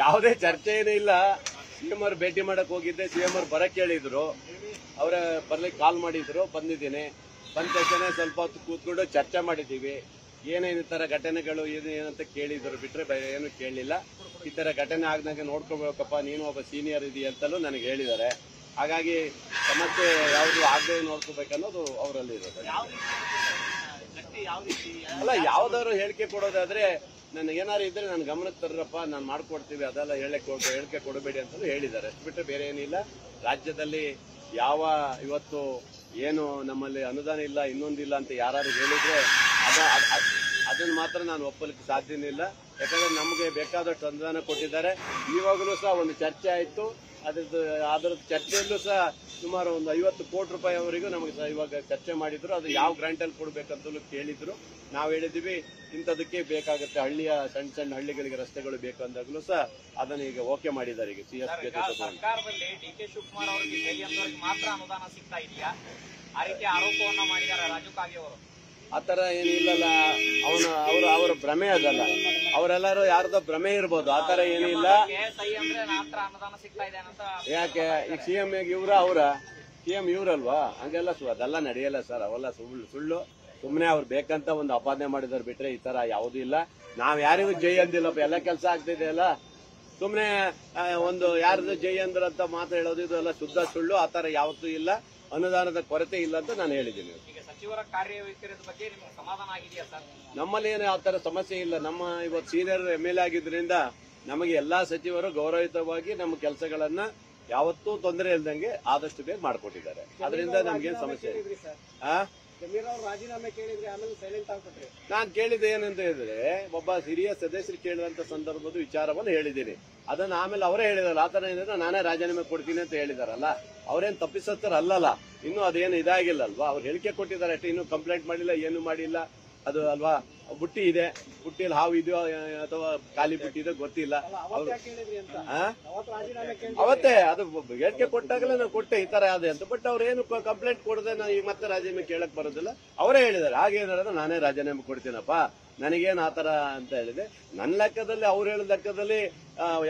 ಯಾವುದೇ ಚರ್ಚೆ ಏನೂ ಇಲ್ಲ. ಸಿಎಂ ಅವ್ರು ಭೇಟಿ ಮಾಡಕ್ ಹೋಗಿದ್ದೆ, ಸಿಎಂ ಅವ್ರು ಬರಕ್ ಹೇಳಿದ್ರು, ಅವರ ಬರ್ಲಿಕ್ಕೆ ಕಾಲ್ ಮಾಡಿದ್ರು, ಬಂದಿದ್ದೀನಿ. ಬಂದ ತಕ್ಷಣ ಸ್ವಲ್ಪ ಹೊತ್ತು ಕೂತ್ಕೊಂಡು ಚರ್ಚೆ ಮಾಡಿದ್ದೀವಿ. ಏನೇನು ಈ ತರ ಘಟನೆಗಳು ಏನಂತ ಕೇಳಿದ್ರು, ಬಿಟ್ರೆ ಏನು ಕೇಳಲಿಲ್ಲ. ಈ ತರ ಘಟನೆ ಆಗದಂಗೆ ನೋಡ್ಕೋಬೇಕಪ್ಪ, ನೀನು ಒಬ್ಬ ಸೀನಿಯರ್ ಇದೆಯಾ ಅಂತಲೂ ನನಗೆ ಹೇಳಿದ್ದಾರೆ. ಹಾಗಾಗಿ ಸಮಸ್ಯೆ ಯಾವುದು ಆಗದೆ ನೋಡ್ಕೋಬೇಕನ್ನೋದು ಅವರಲ್ಲಿ ಇರೋದು. ಅಲ್ಲ, ಯಾವ್ದಾದ್ರು ಹೇಳಿಕೆ ಕೊಡೋದಾದ್ರೆ ನನಗೇನಾರು ಇದ್ರೆ ನನ್ನ ಗಮನಕ್ಕೆ ತರ್ರಪ್ಪ, ನಾನು ಮಾಡ್ಕೊಡ್ತೀವಿ, ಅದೆಲ್ಲ ಹೇಳಿಕೆ ಕೊಡಬೇಡಿ ಅಂತಲೂ ಹೇಳಿದ್ದಾರೆ. ಅಷ್ಟು ಬಿಟ್ಟರೆ ಬೇರೆ ಏನಿಲ್ಲ. ರಾಜ್ಯದಲ್ಲಿ ಯಾವ ಇವತ್ತು ಏನು ನಮ್ಮಲ್ಲಿ ಅನುದಾನ ಇಲ್ಲ, ಇನ್ನೊಂದಿಲ್ಲ ಅಂತ ಯಾರು ಹೇಳಿದ್ರೆ ಅದನ್ನು ಮಾತ್ರ ನಾನು ಒಪ್ಪಲಿಕ್ಕೆ ಸಾಧ್ಯನೇ ಇಲ್ಲ. ಯಾಕಂದ್ರೆ ನಮಗೆ ಬೇಕಾದಷ್ಟು ಅನುದಾನ ಕೊಟ್ಟಿದ್ದಾರೆ. ಇವಾಗಲೂ ಸಹ ಒಂದು ಚರ್ಚೆ ಆಯಿತು. ಅದರ ಚರ್ಚೆಯಲ್ಲೂ ಸಹ ಸುಮಾರು ಒಂದು 50 ಕೋಟಿ ರೂಪಾಯಿವರೆಗೂ ನಮಗೆ ಸಹ ಇವಾಗ ಚರ್ಚೆ ಮಾಡಿದ್ರು. ಅದು ಯಾವ ಗ್ರಾಂಟಲ್ಲಿ ಕೊಡಬೇಕಂತಲೂ ಕೇಳಿದ್ರು. ನಾವು ಹೇಳಿದ್ವಿ ಇಂಥದಕ್ಕೆ ಬೇಕಾಗುತ್ತೆ, ಹಳ್ಳಿಯ ಸಣ್ಣ ಹಳ್ಳಿಗಳಿಗೆ ರಸ್ತೆಗಳು ಬೇಕು ಅಂದಾಗಲೂ ಸಹ ಅದನ್ನು ಈಗ ಓಕೆ ಮಾಡಿದ್ದಾರೆ. ಈಗ ಸಿಎಸ್ ಸರ್ಕಾರದಲ್ಲಿ ಡಿ.ಕೆ. ಶಿವಕುಮಾರ್ ಅವರಿಗೆ ಮಾತ್ರ ಅನುದಾನ ಸಿಗ್ತಾ ಇದೆಯಾ, ಆ ರೀತಿ ಆರೋಪವನ್ನ ಮಾಡಿದ್ದಾರೆ ರಾಜು ಕಾಗೆ ಅವರು. ಆತರ ಏನಿಲ್ಲಲ್ಲ, ಅವರ ಭ್ರಮೆ ಅದಲ್ಲ. ಅವರೆಲ್ಲರೂ ಯಾರ್ದೋ ಭ್ರಮೆ ಇರ್ಬೋದು, ಆತರ ಏನಿಲ್ಲ. ಯಾಕೆ ಈಗ ಸಿಎಂ ಸಿಎಂ ಇವ್ರಲ್ವಾ, ಹಂಗೆಲ್ಲ ಅದೆಲ್ಲ ನಡೆಯಲ್ಲ ಸರ್. ಅವೆಲ್ಲ ಸುಳ್ಳು. ಸುಮ್ಮನೆ ಅವ್ರು ಬೇಕಂತ ಒಂದು ಅಪಾದನೆ ಮಾಡಿದಾರೆ, ಬಿಟ್ರೆ ಈ ತರ ಯಾವುದೂ ಇಲ್ಲ. ನಾವ್ ಯಾರಿಗೂ ಜೈ ಅಂದಿಲ್ಲಪ್ಪ, ಎಲ್ಲ ಕೆಲಸ ಆಗ್ತಿದೆ ಅಲ್ಲ. ಸುಮ್ಮನೆ ಒಂದು ಯಾರ್ದು ಜೈ ಅಂದ್ರ ಅಂತ ಮಾತು ಹೇಳೋದು ಇದೆಲ್ಲ ಶುದ್ಧ ಸುಳ್ಳು. ಆತರ ಯಾವತ್ತೂ ಇಲ್ಲ. ಅನುದಾನದ ಕೊರತೆ ಇಲ್ಲ ಅಂತ ನಾನು ಹೇಳಿದ್ದೀನಿ. ಸಚಿವರ ಕಾರ್ಯವೈಖರಿಯ ಬಗ್ಗೆ ನಿಮಗೆ ಸಮಾಧಾನ ಆಗಿದೆಯಾ ಸರ್? ನಮ್ಮಲ್ಲಿ ಏನು ಆ ತರ ಸಮಸ್ಯೆ ಇಲ್ಲ. ನಮ್ಮ ಇವತ್ತು ಸೀನಿಯರ್ MLA ಆಗಿದ್ರಿಂದ ನಮಗೆ ಎಲ್ಲಾ ಸಚಿವರು ಗೌರವಯುತವಾಗಿ ನಮ್ಮ ಕೆಲಸಗಳನ್ನ ಯಾವತ್ತೂ ತೊಂದರೆ ಇಲ್ದಂಗೆ ಆದಷ್ಟು ಬೇಗ ಮಾಡಿಕೊಟ್ಟಿದ್ದಾರೆ. ಅದರಿಂದ ನಮ್ಗೇನು ಸಮಸ್ಯೆ ಇಲ್ಲ. ರಾಜೀನಾಮೆ ಕೇಳಿದ್ರೆ ಆಮೇಲೆ ಸೈಲೆಂಟ್ ಆಗ್ಬಿಟ್ರಿ. ನಾನ್ ಕೇಳಿದೆ ಏನಂತ ಹೇಳಿದ್ರೆ, ಒಬ್ಬ ಹಿರಿಯ ಸದಸ್ಯರು ಕೇಳಿದಂತ ಸಂದರ್ಭದ ವಿಚಾರವನ್ನು ಹೇಳಿದ್ದೀನಿ. ಅದನ್ನ ಆಮೇಲೆ ಅವರೇ ಹೇಳಿದಾರಲ್ಲ, ಆತರ ಏನಿದ್ರೆ ನಾನೇ ರಾಜೀನಾಮೆ ಕೊಡ್ತೀನಿ ಅಂತ ಹೇಳಿದಾರಲ್ಲ. ಅವ್ರೇನ್ ತಪ್ಪಿಸತ್ತರ ಅಲ್ಲಲ್ಲ, ಇನ್ನು ಅದೇನು ಇದಾಗಿಲ್ಲ ಅಲ್ವಾ. ಅವ್ರು ಹೇಳಿಕೆ ಕೊಟ್ಟಿದ್ದಾರೆ ಅಷ್ಟೇ, ಇನ್ನು ಕಂಪ್ಲೇಂಟ್ ಮಾಡಿಲ್ಲ, ಏನು ಮಾಡಿಲ್ಲ. ಅದು ಅಲ್ವಾ, ಬುಟ್ಟಿ ಇದೆ, ಬುಟ್ಟಿಯಲ್ಲಿ ಹಾವು ಇದೆಯೋ ಅಥವಾ ಖಾಲಿ ಬುಟ್ಟಿ ಇದೆಯೋ ಗೊತ್ತಿಲ್ಲ. ಅವತ್ತೇ ಅದು ಹೇಳಿಕೆ ಕೊಟ್ಟಾಗಲೇ ನಾನು ಕೊಟ್ಟೆ ಈ ತರ ಅದೇ ಅಂತ. ಬಟ್ ಅವ್ರೇನು ಕಂಪ್ಲೇಂಟ್ ಕೊಡದೆ ನಾನು ಈಗ ಮತ್ತೆ ರಾಜೀನಾಮೆ ಕೇಳಕ್ ಬರೋದಿಲ್ಲ. ಅವರೇ ಹೇಳಿದ್ದಾರೆ. ಹಾಗೇನಾದ್ರೆ ನಾನೇ ರಾಜೀನಾಮೆ ಕೊಡ್ತೀನಪ್ಪ, ನನಗೇನು ಆತರ ಅಂತ ಹೇಳಿದೆ. ನನ್ನ ಲೆಕ್ಕದಲ್ಲಿ, ಅವ್ರು ಹೇಳಿದ ಲೆಕ್ಕದಲ್ಲಿ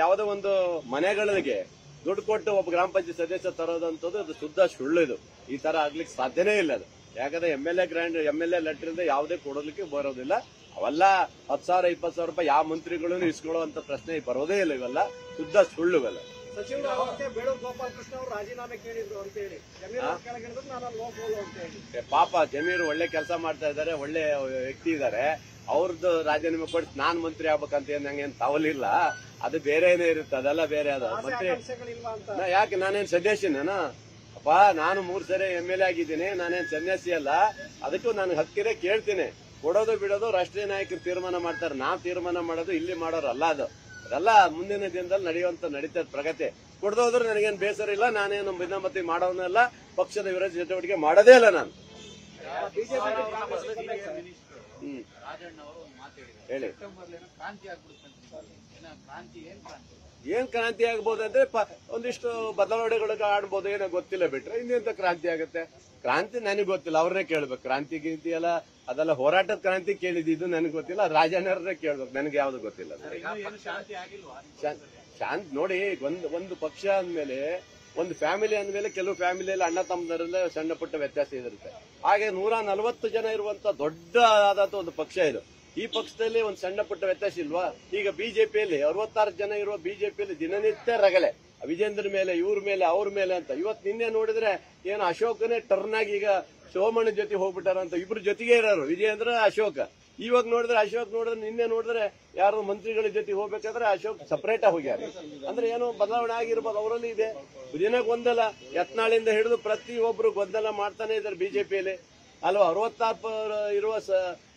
ಯಾವುದೋ ಒಂದು ಮನೆಗಳಿಗೆ ದುಡ್ಡು ಕೊಟ್ಟು ಒಬ್ಬ ಗ್ರಾಮ ಪಂಚಾಯತ್ ಸದಸ್ಯ ತರೋದಂಥದ್ದು ಅದು ಶುದ್ಧ ಸುಳ್ಳು. ಇದು ಈ ತರ ಆಗ್ಲಿಕ್ಕೆ ಸಾಧ್ಯನೇ ಇಲ್ಲ. ಅದು ಯಾಕಂದ್ರೆ MLA ಲೆಟರ್ ಇಂದ ಯಾವುದೇ ಕೊಡೋದಕ್ಕೆ ಬರೋದಿಲ್ಲ. ಅವೆಲ್ಲ 10,000 20,000 ರೂಪಾಯಿ ಯಾವ ಮಂತ್ರಿಗಳನ್ನು ಇಸ್ಕೊಳ್ಳುವಂತ ಪ್ರಶ್ನೆ ಬರೋದೇ ಇಲ್ಲ. ಇವೆಲ್ಲ ಶುದ್ಧ ಸುಳ್ಳು. ಇವೆಲ್ಲ ಸಚಿವರು ಬೇಳೂರು ಗೋಪಾಲ್ ಕೃಷ್ಣ ಅವರು ರಾಜೀನಾಮೆ ಕೇಳಿದ್ರು ಅಂತ ಹೇಳಿ ಪಾಪ ಜಮೀರು ಒಳ್ಳೆ ಕೆಲಸ ಮಾಡ್ತಾ ಇದ್ದಾರೆ, ಒಳ್ಳೆ ವ್ಯಕ್ತಿ ಇದ್ದಾರೆ. ಅವ್ರದ್ದು ರಾಜೀನಾಮೆ ಕೊಟ್ಟು ನಾನ್ ಮಂತ್ರಿ ಆಗ್ಬೇಕಂತ ನಂಗೇನ್ ತವಲಿಲ್ಲ. ಅದು ಬೇರೆನೇ ಇರುತ್ತೆ, ಅದೆಲ್ಲ ಬೇರೆ. ಅದು ಮಂತ್ರಿ ಯಾಕೆ, ನಾನೇನ್ ಸನ್ಯಾಸಿನ ಅಪ್ಪ? ನಾನು 3 ಸರಿ MLA ಆಗಿದ್ದೀನಿ, ನಾನೇನ್ ಸನ್ಯಾಸಿ ಅಲ್ಲ. ಅದಕ್ಕೂ ನನಗೆ ಹತ್ತಿರ ಕೇಳ್ತೀನಿ. ಕೊಡೋದು ಬಿಡೋದು ರಾಷ್ಟ್ರೀಯ ನಾಯಕರು ತೀರ್ಮಾನ ಮಾಡ್ತಾರೆ. ನಾವ್ ತೀರ್ಮಾನ ಮಾಡೋದು ಇಲ್ಲಿ ಮಾಡೋರಲ್ಲ. ಅದೆಲ್ಲ ಮುಂದಿನ ದಿನದಲ್ಲಿ ನಡೀತದ ಪ್ರಗತಿ. ಕೊಡದೋದ್ರೆ ನನಗೇನು ಬೇಸರ ಇಲ್ಲ. ನಾನೇನು ಭಿನ್ನಮತಿ ಮಾಡೋನಲ್ಲ, ಪಕ್ಷದ ವಿರೋಧ ಚಟುವಟಿಕೆ ಮಾಡೋದೇ ಇಲ್ಲ ನಾನು. ಹೇಳಿ, ಏನ್ ಕ್ರಾಂತಿ ಆಗ್ಬೋದು ಅಂದ್ರೆ ಒಂದಿಷ್ಟು ಬದಲಾವಣೆಗಳು ಆಡ್ಬೋದು, ಏನೋ ಗೊತ್ತಿಲ್ಲ. ಬಿಟ್ರೆ ಇನ್ನೆಂತ ಕ್ರಾಂತಿ ಆಗುತ್ತೆ? ಕ್ರಾಂತಿ ನನಗೆ ಗೊತ್ತಿಲ್ಲ, ಅವ್ರನ್ನೇ ಕೇಳ್ಬೇಕು. ಕ್ರಾಂತಿ ಗೀಂತಿ ಎಲ್ಲ ಅದೆಲ್ಲ ಹೋರಾಟದ ಕ್ರಾಂತಿ ಕೇಳಿದ್ದು ನನಗೆ ಗೊತ್ತಿಲ್ಲ. ರಾಜಣ್ಣರನ್ನೇ ಕೇಳ್ಬೇಕು, ನನಗೆ ಯಾವ್ದು ಗೊತ್ತಿಲ್ಲ. ಶಾಂತಿ ನೋಡಿ, ಒಂದು ಪಕ್ಷ ಅಂದ್ಮೇಲೆ, ಒಂದು ಫ್ಯಾಮಿಲಿ ಅಂದ್ಮೇಲೆ, ಕೆಲವು ಫ್ಯಾಮಿಲಿಯಲ್ಲಿ ಅಣ್ಣ ತಮ್ಮದರಲ್ಲೇ ಸಣ್ಣ ಪುಟ್ಟ ವ್ಯತ್ಯಾಸ ಇರುತ್ತೆ. ಹಾಗೆ 140 ಜನ ಇರುವಂತ ದೊಡ್ಡ ಆದಂತ ಒಂದು ಪಕ್ಷ ಇದು. ಈ ಪಕ್ಷದಲ್ಲಿ ಒಂದು ಸಣ್ಣ ಪುಟ್ಟ ವ್ಯತ್ಯಾಸ ಇಲ್ವಾ? ಈಗ ಬಿಜೆಪಿಯಲ್ಲಿ 66 ಜನ ಇರುವ ಬಿಜೆಪಿಯಲ್ಲಿ ದಿನನಿತ್ಯ ರಗಲೆ, ವಿಜೇಂದ್ರ ಮೇಲೆ, ಇವ್ರ ಮೇಲೆ, ಅವ್ರ ಮೇಲೆ ಅಂತ. ಇವತ್ತು ನಿನ್ನೆ ನೋಡಿದ್ರೆ ಏನು ಅಶೋಕನೇ ಟರ್ನ್ ಆಗಿ ಈಗ ಸೋಮಣ್ಣ ಜೊತೆ ಹೋಗ್ಬಿಟ್ಟಾರಂತ. ಇಬ್ರು ಜೊತೆಗೆ ಇರೋರು, ವಿಜೇಂದ್ರ ಅಶೋಕ. ಇವಾಗ ನೋಡಿದ್ರೆ ಅಶೋಕ್ ನಿನ್ನೆ ನೋಡಿದ್ರೆ ಯಾರು ಮಂತ್ರಿಗಳ ಜೊತೆ ಹೋಗ್ಬೇಕಾದ್ರೆ ಅಶೋಕ್ ಸಪರೇಟ್ ಆಗಿ ಹೋಗ್ಯಾರ. ಅಂದ್ರೆ ಏನೋ ಬದಲಾವಣೆ ಆಗಿರ್ಬೋದು, ಅವರಲ್ಲಿ ಇದೆ. ದಿನ ಗೊಂದಲ, ಯತ್ನಾಳಿಂದ ಹಿಡಿದು ಪ್ರತಿಯೊಬ್ರು ಗೊಂದಲ ಮಾಡ್ತಾನೆ ಇದ್ದಾರೆ ಬಿಜೆಪಿಯಲ್ಲಿ ಅಲ್ವಾ. 66 ಇರುವ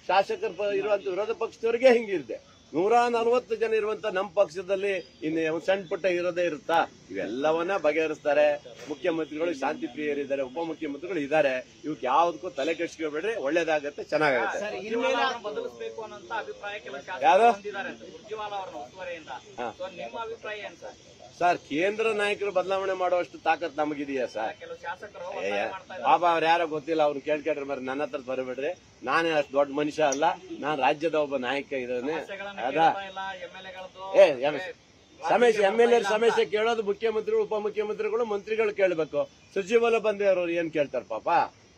ಶಾಸಕರು ಇರುವಂತ ವಿರೋಧ ಪಕ್ಷದವರಿಗೆ ಹಿಂಗಿರುತ್ತೆ. 140 ಜನ ಇರುವಂತ ನಮ್ಮ ಪಕ್ಷದಲ್ಲಿ ಇನ್ನು ಸಣ್ಣ ಪುಟ್ಟ ಇರೋದೇ ಇರುತ್ತಾ? ಇವೆಲ್ಲವನ್ನ ಬಗೆಹರಿಸ್ತಾರೆ. ಮುಖ್ಯಮಂತ್ರಿಗಳು ಶಾಂತಿ ಪ್ರಿಯರಿದ್ದಾರೆ, ಉಪಮುಖ್ಯಮಂತ್ರಿಗಳು ಇದ್ದಾರೆ. ಇವಕ್ಕೆ ಯಾವ್ದಕ್ಕೂ ತಲೆ ಕೆಡಿಸ್ಕೊಬೇಡ್ರಿ, ಒಳ್ಳೇದಾಗತ್ತೆ, ಚೆನ್ನಾಗತ್ತೆ. ಯಾರು ಸರ್ ಕೇಂದ್ರ ನಾಯಕರು ಬದಲಾವಣೆ ಮಾಡುವಷ್ಟು ತಾಕತ್ ನಮಗಿದೆಯಾ ಸರ್? ಕೆಲವು ಶಾಸಕರು ಒತ್ತಾಯ ಮಾಡ್ತಾ ಇದ್ದಾರೆ. ಪಾಪ ಅವ್ರು ಯಾರೋ ಗೊತ್ತಿಲ್ಲ, ಅವ್ರು ಕೇಳ್ಕೊಂಡ್ರೆ ಮರ ನನ್ನ ಹತ್ರ ಬರಬೇಡ್ರಿ, ನಾನೇ ಅಷ್ಟು ದೊಡ್ಡ ಮನುಷ್ಯ ಅಲ್ಲ, ನಾನ್ ರಾಜ್ಯದ ಒಬ್ಬ ನಾಯಕ ಇದ್ದಾನೆ. ಸಮಸ್ಯೆಗಳನ್ನ ಅದಾ ಕೇಳ್ತಾ ಇಲ್ಲ, MLA ಗಳದ್ದು MLA ಸಮಸ್ಯೆ ಕೇಳೋದು ಮುಖ್ಯಮಂತ್ರಿಗಳು, ಉಪಮುಖ್ಯಮಂತ್ರಿಗಳು, ಮಂತ್ರಿಗಳು ಕೇಳಬೇಕು. ಸಚಿವರು ಬಂದೇವ್ರು ಏನ್ ಕೇಳ್ತಾರೆ ಪಾಪ?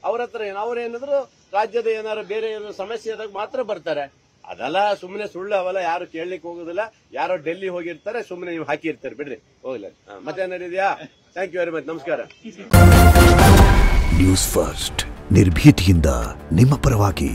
ಅವ್ರ ಹತ್ರ ಅವ್ರೇನಾದ್ರು ರಾಜ್ಯದ ಏನಾದ್ರು ಬೇರೆ ಏನಾದ್ರು ಸಮಸ್ಯೆ ಆದಾಗ ಮಾತ್ರ ಬರ್ತಾರೆ. ಅದೆಲ್ಲ ಸುಮ್ಮನೆ ಸುಳ್ಳು, ಅವೆಲ್ಲ ಯಾರು ಕೇಳಲಿಕ್ಕೆ ಹೋಗುದಿಲ್ಲ. ಯಾರೋ ಡೆಲ್ಲಿ ಹೋಗಿರ್ತಾರೆ, ಸುಮ್ಮನೆ ನೀವು ಹಾಕಿರ್ತಾರೆ, ಬಿಡ್ರಿ ಹೋಗ್ಲಿ. ಮತ್ತೇನಿದೆಯಾ? ಥ್ಯಾಂಕ್ ಯು ವೆರಿ ಮಚ್, ನಮಸ್ಕಾರ. ನ್ಯೂಸ್ ಫಸ್ಟ್, ನಿರ್ಭೀತಿಯಿಂದ ನಿಮ್ಮ ಪರವಾಗಿ.